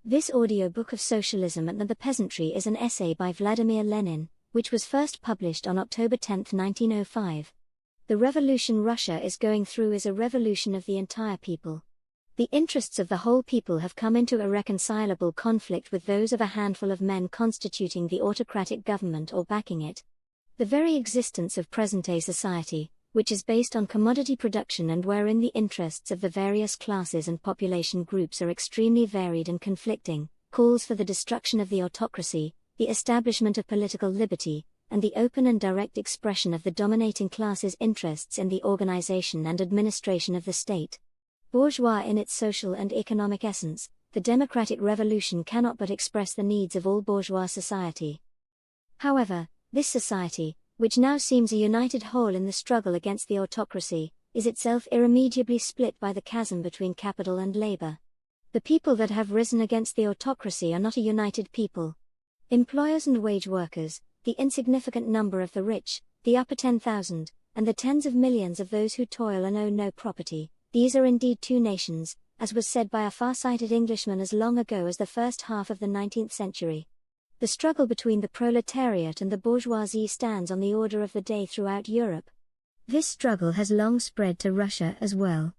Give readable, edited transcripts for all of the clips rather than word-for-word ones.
This audiobook of Socialism and the Peasantry is an essay by Vladimir Lenin, which was first published on October 10, 1905. The revolution Russia is going through is a revolution of the entire people. The interests of the whole people have come into irreconcilable conflict with those of a handful of men constituting the autocratic government or backing it. The very existence of present-day society, which is based on commodity production and wherein the interests of the various classes and population groups are extremely varied and conflicting, calls for the destruction of the autocracy, the establishment of political liberty, and the open and direct expression of the dominating class's interests in the organization and administration of the state. Bourgeois in its social and economic essence, the democratic revolution cannot but express the needs of all bourgeois society. However, this society, which now seems a united whole in the struggle against the autocracy, is itself irremediably split by the chasm between capital and labor. The people that have risen against the autocracy are not a united people. Employers and wage workers, the insignificant number of the rich, the upper 10,000, and the tens of millions of those who toil and own no property, these are indeed two nations, as was said by a far-sighted Englishman as long ago as the first half of the 19th century. The struggle between the proletariat and the bourgeoisie stands on the order of the day throughout Europe. This struggle has long spread to Russia as well.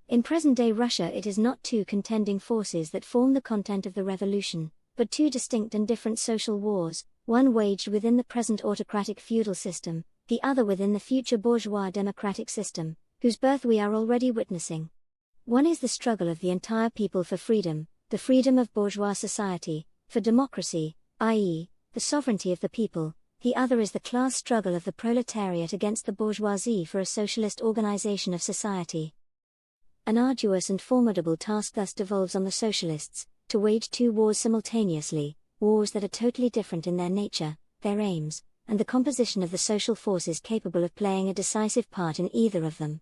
In present-day Russia it is not two contending forces that form the content of the revolution, but two distinct and different social wars, one waged within the present autocratic feudal system, the other within the future bourgeois democratic system, whose birth we are already witnessing. One is the struggle of the entire people for freedom, the freedom of bourgeois society, for democracy, i.e., the sovereignty of the people. The other is the class struggle of the proletariat against the bourgeoisie for a socialist organization of society. An arduous and formidable task thus devolves on the socialists, to wage two wars simultaneously, wars that are totally different in their nature, their aims, and the composition of the social forces capable of playing a decisive part in either of them.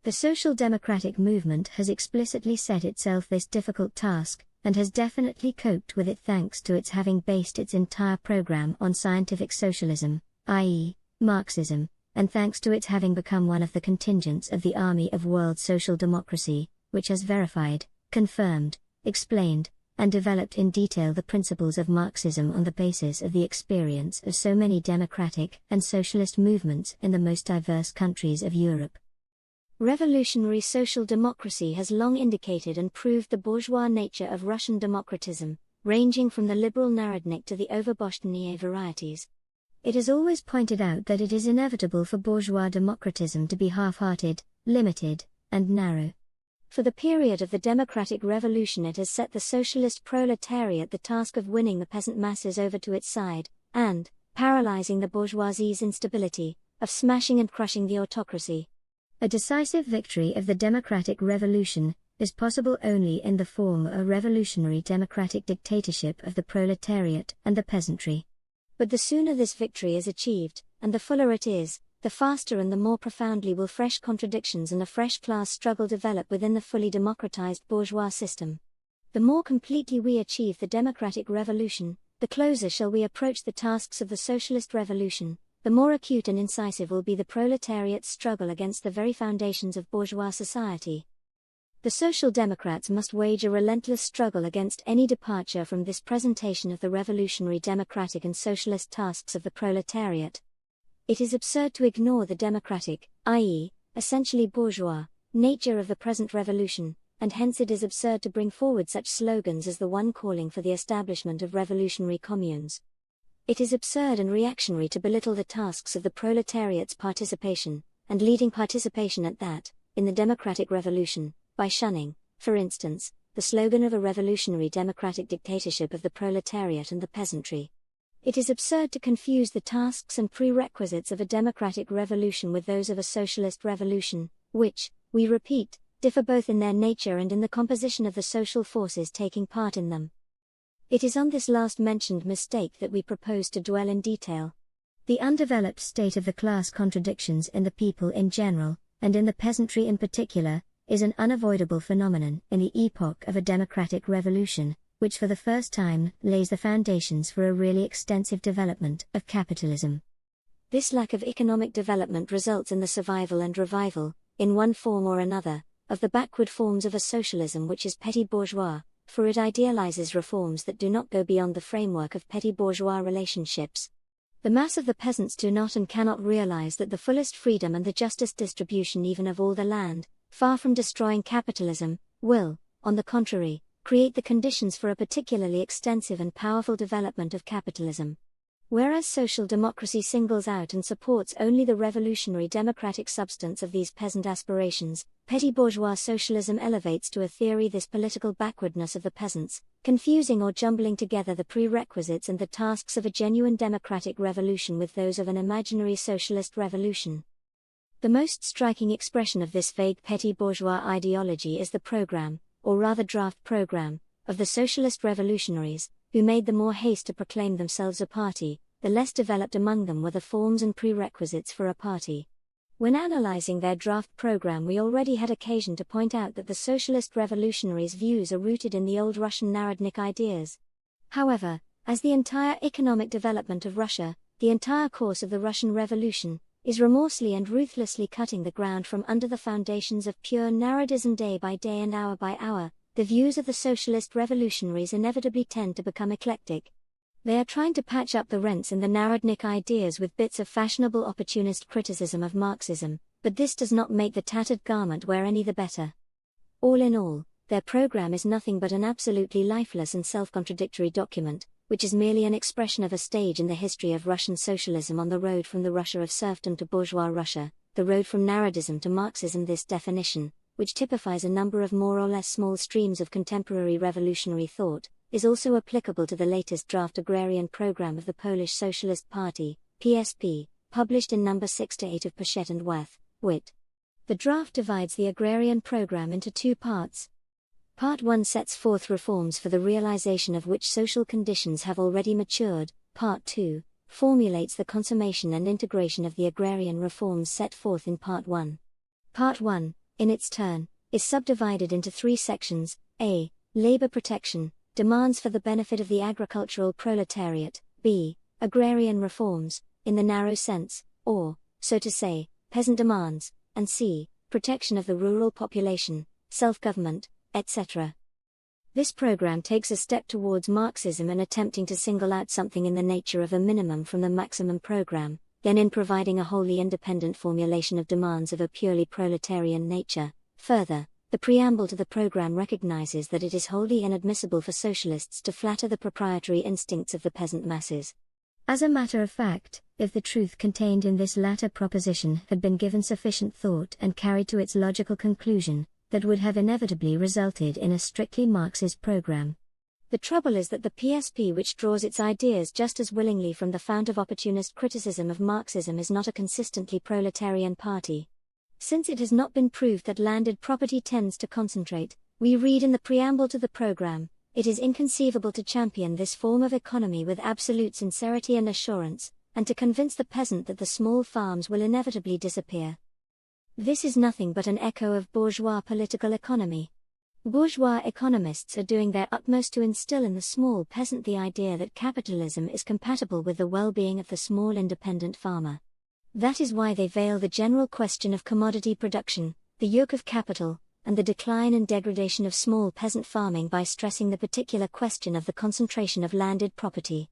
The social democratic movement has explicitly set itself this difficult task, and has definitely coped with it thanks to its having based its entire program on scientific socialism, i.e., Marxism, and thanks to its having become one of the contingents of the army of world social democracy, which has verified, confirmed, explained, and developed in detail the principles of Marxism on the basis of the experience of so many democratic and socialist movements in the most diverse countries of Europe. Revolutionary social democracy has long indicated and proved the bourgeois nature of Russian democratism, ranging from the liberal Narodnik to the Overboschtanie varieties. It has always pointed out that it is inevitable for bourgeois democratism to be half-hearted, limited, and narrow. For the period of the democratic revolution it has set the socialist proletariat the task of winning the peasant masses over to its side, and, paralyzing the bourgeoisie's instability, of smashing and crushing the autocracy. A decisive victory of the democratic revolution is possible only in the form of a revolutionary democratic dictatorship of the proletariat and the peasantry. But the sooner this victory is achieved, and the fuller it is, the faster and the more profoundly will fresh contradictions and a fresh class struggle develop within the fully democratized bourgeois system. The more completely we achieve the democratic revolution, the closer shall we approach the tasks of the socialist revolution. The more acute and incisive will be the proletariat's struggle against the very foundations of bourgeois society. The Social Democrats must wage a relentless struggle against any departure from this presentation of the revolutionary democratic and socialist tasks of the proletariat. It is absurd to ignore the democratic, i.e., essentially bourgeois, nature of the present revolution, and hence it is absurd to bring forward such slogans as the one calling for the establishment of revolutionary communes. It is absurd and reactionary to belittle the tasks of the proletariat's participation, and leading participation at that, in the democratic revolution, by shunning, for instance, the slogan of a revolutionary democratic dictatorship of the proletariat and the peasantry. It is absurd to confuse the tasks and prerequisites of a democratic revolution with those of a socialist revolution, which, we repeat, differ both in their nature and in the composition of the social forces taking part in them. It is on this last mentioned mistake that we propose to dwell in detail. The undeveloped state of the class contradictions in the people in general, and in the peasantry in particular, is an unavoidable phenomenon in the epoch of a democratic revolution, which for the first time lays the foundations for a really extensive development of capitalism. This lack of economic development results in the survival and revival, in one form or another, of the backward forms of a socialism which is petty bourgeois, for it idealizes reforms that do not go beyond the framework of petty bourgeois relationships. The mass of the peasants do not and cannot realize that the fullest freedom and the justest distribution even of all the land, far from destroying capitalism, will, on the contrary, create the conditions for a particularly extensive and powerful development of capitalism. Whereas social democracy singles out and supports only the revolutionary democratic substance of these peasant aspirations, petty bourgeois socialism elevates to a theory this political backwardness of the peasants, confusing or jumbling together the prerequisites and the tasks of a genuine democratic revolution with those of an imaginary socialist revolution. The most striking expression of this vague petty bourgeois ideology is the program, or rather draft program, of the socialist revolutionaries, who made the more haste to proclaim themselves a party, the less developed among them were the forms and prerequisites for a party. When analyzing their draft program, we already had occasion to point out that the socialist revolutionaries' views are rooted in the old Russian Narodnik ideas. However, as the entire economic development of Russia, the entire course of the Russian Revolution, is remorselessly and ruthlessly cutting the ground from under the foundations of pure Narodism day by day and hour by hour, the views of the socialist revolutionaries inevitably tend to become eclectic. They are trying to patch up the rents in the Narodnik ideas with bits of fashionable opportunist criticism of Marxism, but this does not make the tattered garment wear any the better. All in all, their program is nothing but an absolutely lifeless and self-contradictory document, which is merely an expression of a stage in the history of Russian socialism on the road from the Russia of serfdom to bourgeois Russia, the road from Narodism to Marxism. This definition, which typifies a number of more or less small streams of contemporary revolutionary thought, is also applicable to the latest draft agrarian program of the Polish Socialist Party, PSP, published in number 6-8 of Pochet and Wath, wit. The draft divides the agrarian program into two parts. Part 1 sets forth reforms for the realization of which social conditions have already matured. Part 2 formulates the consummation and integration of the agrarian reforms set forth in Part 1. Part 1, in its turn, is subdivided into three sections: A. Labor protection, demands for the benefit of the agricultural proletariat; B. Agrarian reforms, in the narrow sense, or, so to say, peasant demands; and C. Protection of the rural population, self-government, etc. This program takes a step towards Marxism in attempting to single out something in the nature of a minimum from the maximum program, then in providing a wholly independent formulation of demands of a purely proletarian nature. Further, the preamble to the program recognizes that it is wholly inadmissible for socialists to flatter the proprietary instincts of the peasant masses. As a matter of fact, if the truth contained in this latter proposition had been given sufficient thought and carried to its logical conclusion, that would have inevitably resulted in a strictly Marxist program. The trouble is that the PSP, which draws its ideas just as willingly from the fount of opportunist criticism of Marxism, is not a consistently proletarian party. Since it has not been proved that landed property tends to concentrate, we read in the preamble to the program, it is inconceivable to champion this form of economy with absolute sincerity and assurance, and to convince the peasant that the small farms will inevitably disappear. This is nothing but an echo of bourgeois political economy. Bourgeois economists are doing their utmost to instill in the small peasant the idea that capitalism is compatible with the well-being of the small independent farmer. That is why they veil the general question of commodity production, the yoke of capital, and the decline and degradation of small peasant farming by stressing the particular question of the concentration of landed property.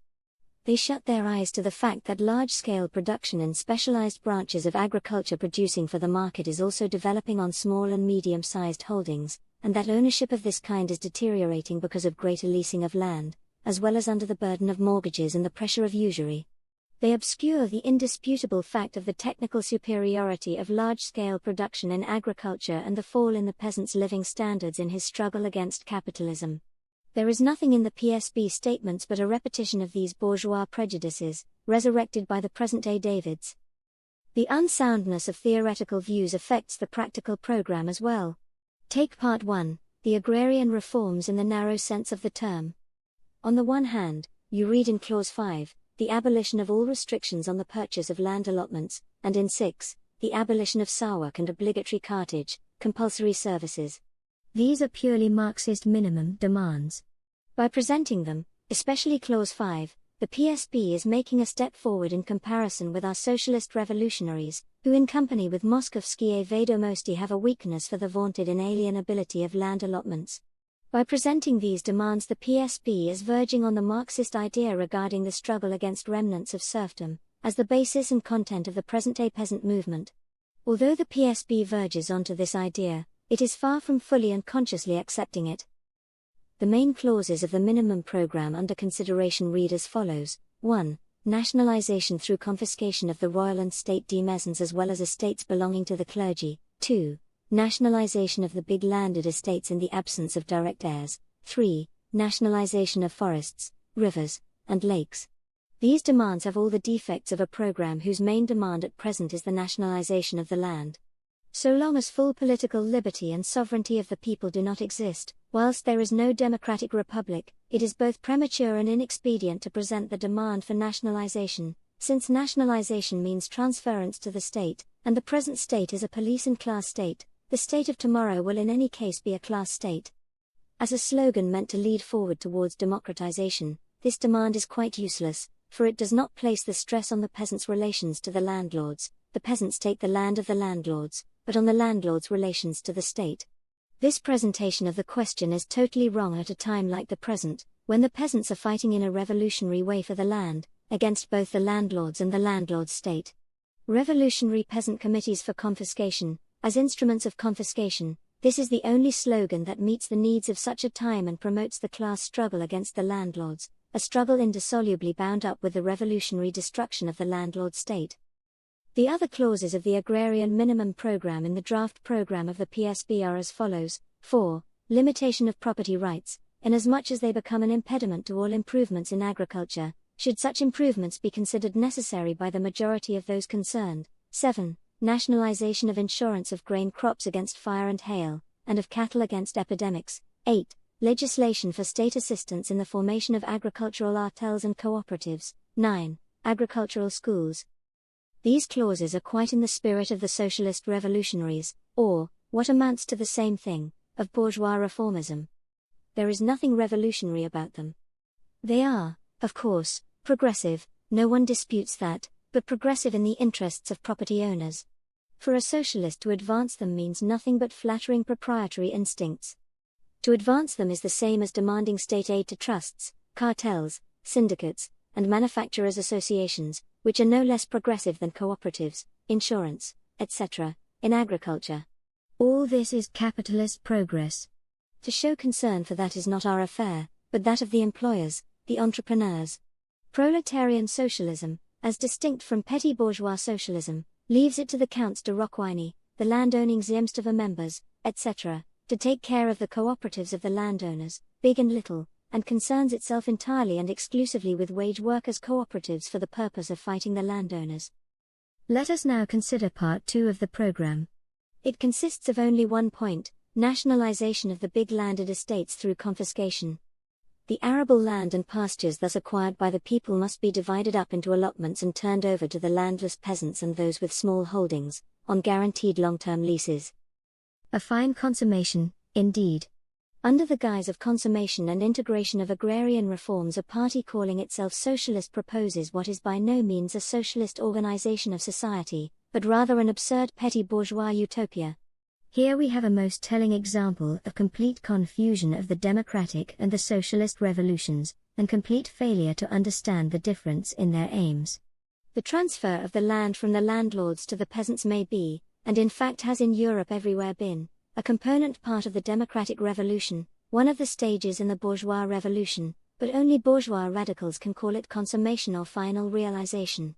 They shut their eyes to the fact that large-scale production in specialized branches of agriculture producing for the market is also developing on small and medium-sized holdings, and that ownership of this kind is deteriorating because of greater leasing of land, as well as under the burden of mortgages and the pressure of usury. They obscure the indisputable fact of the technical superiority of large-scale production in agriculture and the fall in the peasant's living standards in his struggle against capitalism. There is nothing in the PSB statements but a repetition of these bourgeois prejudices, resurrected by the present-day Davids. The unsoundness of theoretical views affects the practical program as well. Take Part 1, the agrarian reforms in the narrow sense of the term. On the one hand, you read in Clause 5, the abolition of all restrictions on the purchase of land allotments, and in 6, the abolition of sarwork and obligatory cartage, compulsory services. These are purely Marxist minimum demands. By presenting them, especially Clause 5, the PSB is making a step forward in comparison with our socialist revolutionaries, who in company with Moskovskie Vedomosti have a weakness for the vaunted inalienability of land allotments. By presenting these demands, the PSB is verging on the Marxist idea regarding the struggle against remnants of serfdom as the basis and content of the present-day peasant movement. Although the PSB verges onto this idea, it is far from fully and consciously accepting it. The main clauses of the minimum program under consideration read as follows: 1. Nationalization through confiscation of the royal and state demesnes as well as estates belonging to the clergy. 2. Nationalization of the big landed estates in the absence of direct heirs. 3. Nationalization of forests, rivers, and lakes. These demands have all the defects of a program whose main demand at present is the nationalization of the land. So long as full political liberty and sovereignty of the people do not exist, whilst there is no democratic republic, it is both premature and inexpedient to present the demand for nationalization, since nationalization means transference to the state, and the present state is a police and class state. The state of tomorrow will in any case be a class state. As a slogan meant to lead forward towards democratization, this demand is quite useless, for it does not place the stress on the peasants' relations to the landlords. The peasants take the land of the landlords, but on the landlords' relations to the state. This presentation of the question is totally wrong at a time like the present, when the peasants are fighting in a revolutionary way for the land, against both the landlords and the landlord's state. Revolutionary peasant committees for confiscation, as instruments of confiscation, this is the only slogan that meets the needs of such a time and promotes the class struggle against the landlords, a struggle indissolubly bound up with the revolutionary destruction of the landlord state. The other clauses of the agrarian minimum program in the draft program of the PSB are as follows: 4. Limitation of property rights, inasmuch as they become an impediment to all improvements in agriculture, should such improvements be considered necessary by the majority of those concerned. 7. Nationalization of insurance of grain crops against fire and hail, and of cattle against epidemics. 8. Legislation for state assistance in the formation of agricultural artels and cooperatives. 9. Agricultural schools. These clauses are quite in the spirit of the socialist revolutionaries, or, what amounts to the same thing, of bourgeois reformism. There is nothing revolutionary about them. They are, of course, progressive, no one disputes that, but progressive in the interests of property owners. For a socialist to advance them means nothing but flattering proprietary instincts. To advance them is the same as demanding state aid to trusts, cartels, syndicates, and manufacturers' associations, which are no less progressive than cooperatives, insurance, etc., in agriculture. All this is capitalist progress. To show concern for that is not our affair, but that of the employers, the entrepreneurs. Proletarian socialism, as distinct from petty bourgeois socialism, leaves it to the counts de Rocquigny, the landowning Zemstva members, etc., to take care of the cooperatives of the landowners, big and little, and concerns itself entirely and exclusively with wage workers' cooperatives for the purpose of fighting the landowners. Let us now consider part 2 of the program. It consists of only one point: nationalization of the big landed estates through confiscation. The arable land and pastures thus acquired by the people must be divided up into allotments and turned over to the landless peasants and those with small holdings, on guaranteed long-term leases. A fine consummation, indeed. Under the guise of consummation and integration of agrarian reforms, a party calling itself socialist proposes what is by no means a socialist organization of society, but rather an absurd petty bourgeois utopia. Here we have a most telling example of complete confusion of the democratic and the socialist revolutions, and complete failure to understand the difference in their aims. The transfer of the land from the landlords to the peasants may be, and in fact has in Europe everywhere been, a component part of the democratic revolution, one of the stages in the bourgeois revolution, but only bourgeois radicals can call it consummation or final realization.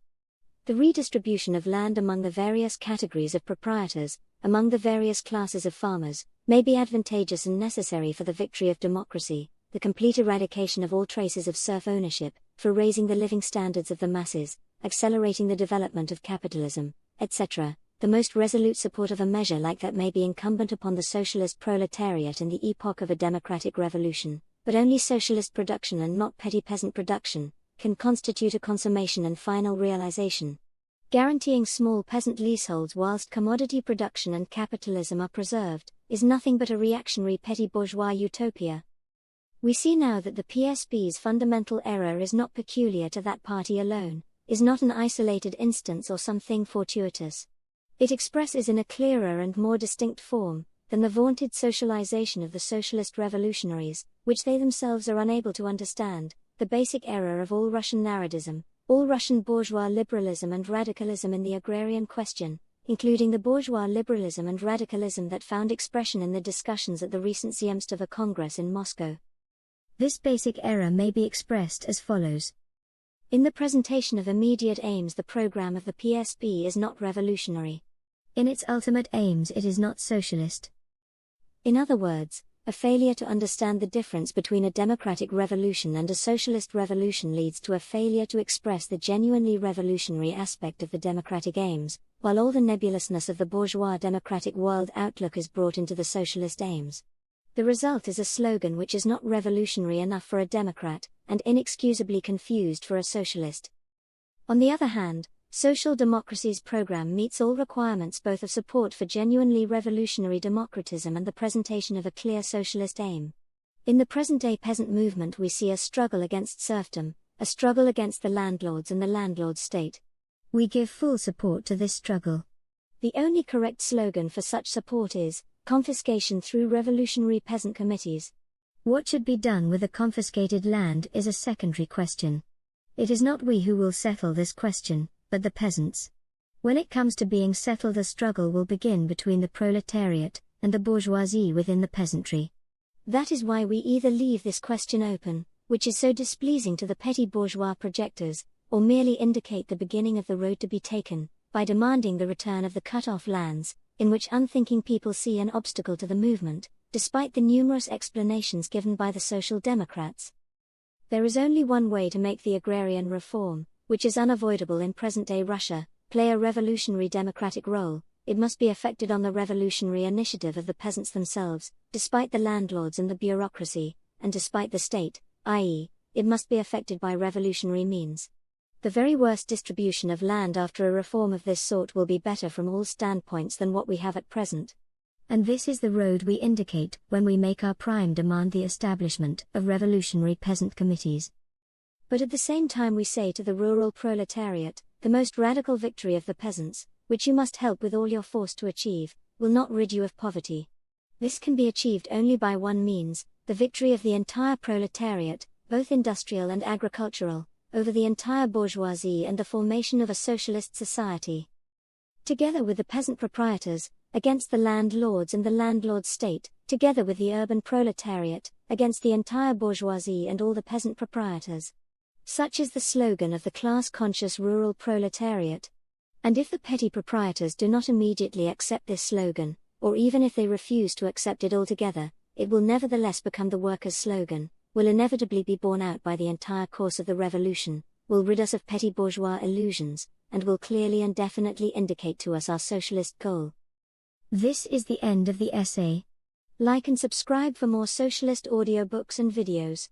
The redistribution of land among the various categories of proprietors, among the various classes of farmers, may be advantageous and necessary for the victory of democracy, the complete eradication of all traces of serf ownership, for raising the living standards of the masses, accelerating the development of capitalism, etc. The most resolute support of a measure like that may be incumbent upon the socialist proletariat in the epoch of a democratic revolution, but only socialist production and not petty peasant production can constitute a consummation and final realization. Guaranteeing small peasant leaseholds whilst commodity production and capitalism are preserved, is nothing but a reactionary petty bourgeois utopia. We see now that the PSB's fundamental error is not peculiar to that party alone, is not an isolated instance or something fortuitous. It expresses in a clearer and more distinct form, than the vaunted socialization of the socialist revolutionaries, which they themselves are unable to understand, the basic error of all Russian narodism, all Russian bourgeois liberalism and radicalism in the agrarian question, including the bourgeois liberalism and radicalism that found expression in the discussions at the recent Zemstvo Congress in Moscow. This basic error may be expressed as follows. In the presentation of immediate aims, the program of the PSP is not revolutionary. In its ultimate aims, it is not socialist. In other words, a failure to understand the difference between a democratic revolution and a socialist revolution leads to a failure to express the genuinely revolutionary aspect of the democratic aims, while all the nebulousness of the bourgeois democratic world outlook is brought into the socialist aims. The result is a slogan which is not revolutionary enough for a democrat, and inexcusably confused for a socialist. On the other hand, social democracy's program meets all requirements both of support for genuinely revolutionary democratism and the presentation of a clear socialist aim. In the present-day peasant movement we see a struggle against serfdom, a struggle against the landlords and the landlord state. We give full support to this struggle. The only correct slogan for such support is, confiscation through revolutionary peasant committees. What should be done with the confiscated land is a secondary question. It is not we who will settle this question, but the peasants. When it comes to being settled, a struggle will begin between the proletariat and the bourgeoisie within the peasantry. That is why we either leave this question open, which is so displeasing to the petty bourgeois projectors, or merely indicate the beginning of the road to be taken, by demanding the return of the cut-off lands, in which unthinking people see an obstacle to the movement, despite the numerous explanations given by the Social Democrats. There is only one way to make the agrarian reform, which is unavoidable in present-day Russia, play a revolutionary democratic role. It must be effected on the revolutionary initiative of the peasants themselves, despite the landlords and the bureaucracy, and despite the state, i.e., it must be effected by revolutionary means. The very worst distribution of land after a reform of this sort will be better from all standpoints than what we have at present. And this is the road we indicate when we make our prime demand the establishment of revolutionary peasant committees. But at the same time we say to the rural proletariat, the most radical victory of the peasants, which you must help with all your force to achieve, will not rid you of poverty. This can be achieved only by one means, the victory of the entire proletariat, both industrial and agricultural, over the entire bourgeoisie and the formation of a socialist society. Together with the peasant proprietors, against the landlords and the landlord state, together with the urban proletariat, against the entire bourgeoisie and all the peasant proprietors. Such is the slogan of the class-conscious rural proletariat. And if the petty proprietors do not immediately accept this slogan, or even if they refuse to accept it altogether, it will nevertheless become the workers' slogan, will inevitably be borne out by the entire course of the revolution, will rid us of petty bourgeois illusions, and will clearly and definitely indicate to us our socialist goal. This is the end of the essay. Like and subscribe for more socialist audiobooks and videos.